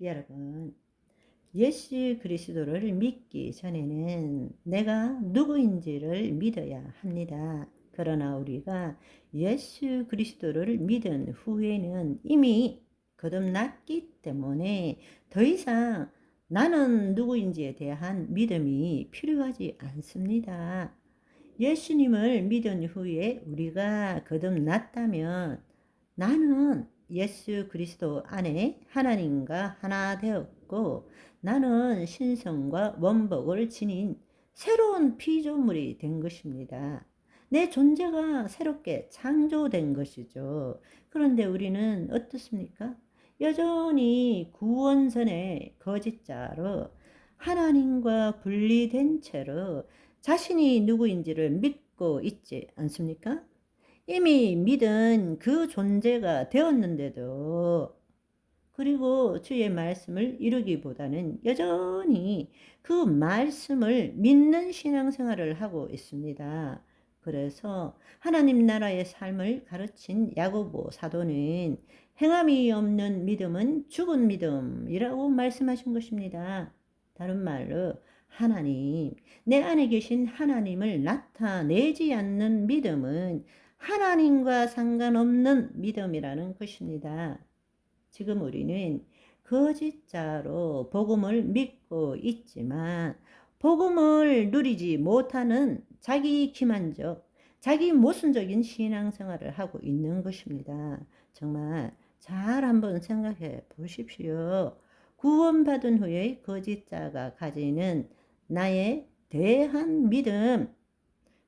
여러분, 예수 그리스도를 믿기 전에는 내가 누구인지를 믿어야 합니다. 그러나 우리가 예수 그리스도를 믿은 후에는 이미 거듭났기 때문에 더 이상 나는 누구인지에 대한 믿음이 필요하지 않습니다. 예수님을 믿은 후에 우리가 거듭났다면 나는 예수 그리스도 안에 하나님과 하나 되었고 나는 신성과 원복을 지닌 새로운 피조물이 된 것입니다. 내 존재가 새롭게 창조된 것이죠. 그런데 우리는 어떻습니까? 여전히 구원선의 거짓자로 하나님과 분리된 채로 자신이 누구인지를 믿고 있지 않습니까? 이미 믿은 그 존재가 되었는데도 그리고 주의 말씀을 이루기보다는 여전히 그 말씀을 믿는 신앙생활을 하고 있습니다. 그래서 하나님 나라의 삶을 가르친 야고보 사도는 행함이 없는 믿음은 죽은 믿음이라고 말씀하신 것입니다. 다른 말로 하나님, 내 안에 계신 하나님을 나타내지 않는 믿음은 하나님과 상관없는 믿음이라는 것입니다. 지금 우리는 거짓자로 복음을 믿고 있지만 복음을 누리지 못하는 자기 기만적, 자기 모순적인 신앙생활을 하고 있는 것입니다. 정말 잘 한번 생각해 보십시오. 구원받은 후에 거짓자가 가지는 나에 대한 믿음,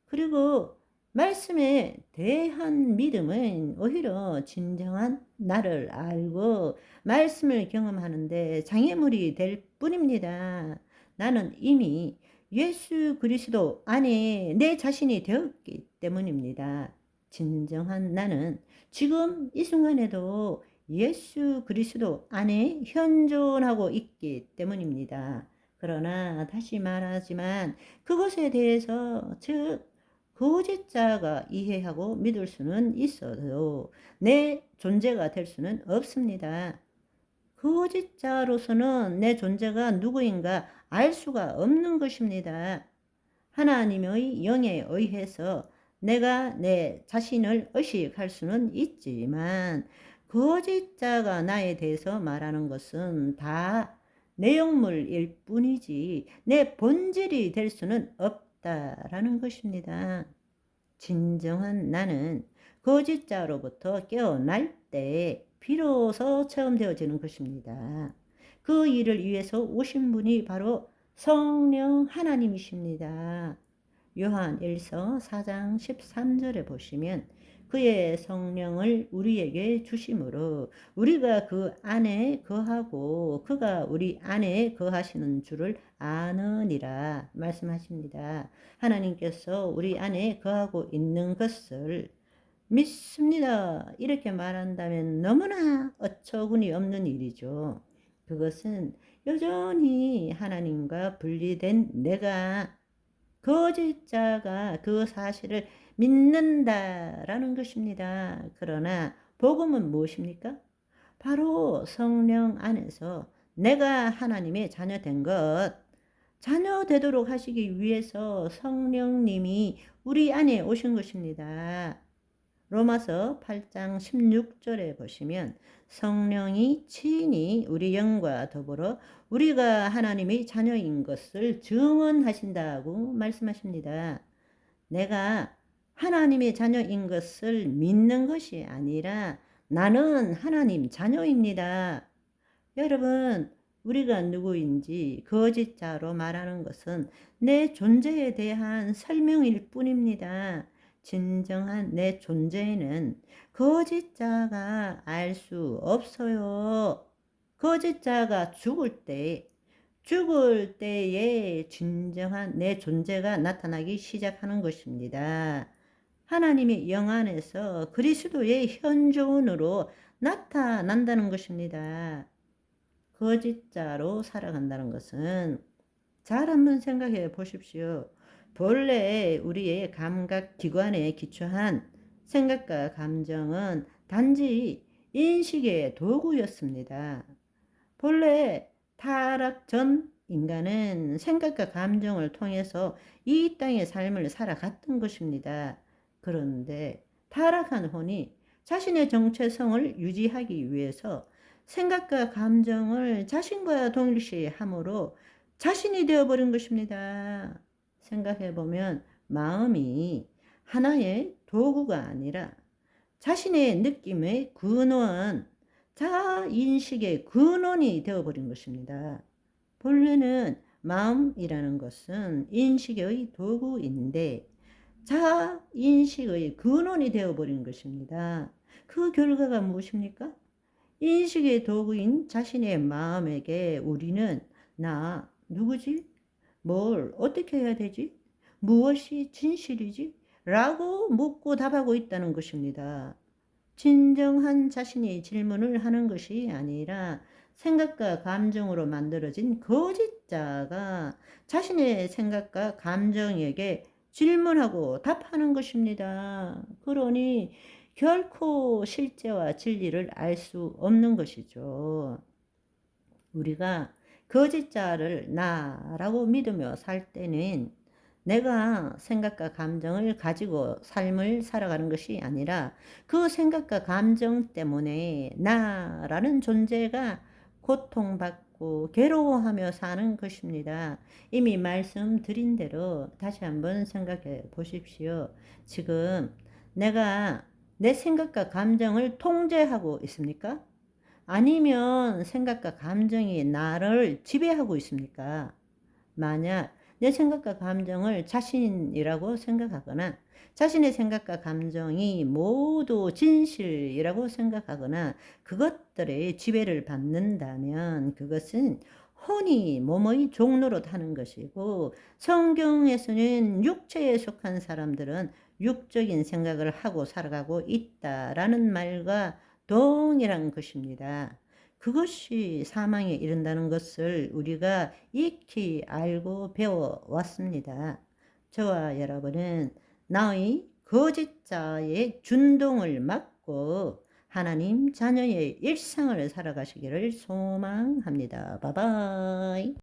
그리고 말씀에 대한 믿음은 오히려 진정한 나를 알고 말씀을 경험하는데 장애물이 될 뿐입니다. 나는 이미 예수 그리스도 안에 내 자신이 되었기 때문입니다. 진정한 나는 지금 이 순간에도 예수 그리스도 안에 현존하고 있기 때문입니다. 그러나 다시 말하지만 그것에 대해서 즉 거짓자가 이해하고 믿을 수는 있어도 내 존재가 될 수는 없습니다. 거짓자로서는 내 존재가 누구인가 알 수가 없는 것입니다. 하나님의 영에 의해서 내가 내 자신을 의식할 수는 있지만 거짓자가 나에 대해서 말하는 것은 다 내용물일 뿐이지 내 본질이 될 수는 없다라는 것입니다. 진정한 나는 거짓자로부터 깨어날 때 비로소 체험되어지는 것입니다. 그 일을 위해서 오신 분이 바로 성령 하나님이십니다. 요한 1서 4장 13절에 보시면 그의 성령을 우리에게 주심으로 우리가 그 안에 거하고 그가 우리 안에 거하시는 줄을 아느니라 말씀하십니다. 하나님께서 우리 안에 거하고 있는 것을 믿습니다. 이렇게 말한다면 너무나 어처구니 없는 일이죠. 그것은 여전히 하나님과 분리된 내가 거짓자가 그 사실을 믿는다라는 것입니다. 그러나 복음은 무엇입니까? 바로 성령 안에서 내가 하나님의 자녀 된 것, 자녀 되도록 하시기 위해서 성령님이 우리 안에 오신 것입니다. 로마서 8장 16절에 보시면 성령이 친히 우리 영과 더불어 우리가 하나님의 자녀인 것을 증언하신다고 말씀하십니다. 내가 하나님의 자녀인 것을 믿는 것이 아니라 나는 하나님 자녀입니다. 여러분, 우리가 누구인지 거짓자로 말하는 것은 내 존재에 대한 설명일 뿐입니다. 진정한 내 존재는 거짓자가 알 수 없어요. 거짓자가 죽을 때에 진정한 내 존재가 나타나기 시작하는 것입니다. 하나님의 영 안에서 그리스도의 현존으로 나타난다는 것입니다. 거짓자로 살아간다는 것은 잘 한번 생각해 보십시오. 본래 우리의 감각기관에 기초한 생각과 감정은 단지 인식의 도구였습니다. 본래 타락 전 인간은 생각과 감정을 통해서 이 땅의 삶을 살아갔던 것입니다. 그런데 타락한 혼이 자신의 정체성을 유지하기 위해서 생각과 감정을 자신과 동일시함으로 자신이 되어버린 것입니다. 생각해보면 마음이 하나의 도구가 아니라 자신의 느낌의 근원, 자인식의 근원이 되어버린 것입니다. 본래는 마음이라는 것은 인식의 도구인데 자인식의 근원이 되어버린 것입니다. 그 결과가 무엇입니까? 인식의 도구인 자신의 마음에게 우리는 나 누구지? 뭘 어떻게 해야 되지? 무엇이 진실이지? 라고 묻고 답하고 있다는 것입니다. 진정한 자신이 질문을 하는 것이 아니라 생각과 감정으로 만들어진 거짓자가 자신의 생각과 감정에게 질문하고 답하는 것입니다. 그러니 결코 실제와 진리를 알 수 없는 것이죠. 우리가 거짓자를 나라고 믿으며 살 때는 내가 생각과 감정을 가지고 삶을 살아가는 것이 아니라 그 생각과 감정 때문에 나라는 존재가 고통받고 괴로워하며 사는 것입니다. 이미 말씀드린 대로 다시 한번 생각해 보십시오. 지금 내가 내 생각과 감정을 통제하고 있습니까? 아니면 생각과 감정이 나를 지배하고 있습니까? 만약 내 생각과 감정을 자신이라고 생각하거나 자신의 생각과 감정이 모두 진실이라고 생각하거나 그것들의 지배를 받는다면 그것은 혼이 몸의 종로로 하는 것이고, 성경에서는 육체에 속한 사람들은 육적인 생각을 하고 살아가고 있다라는 말과 동일한 것입니다. 그것이 사망에 이른다는 것을 우리가 익히 알고 배워왔습니다. 저와 여러분은 나의 거짓자의 준동을 막고 하나님 자녀의 일상을 살아가시기를 소망합니다. 바이바이.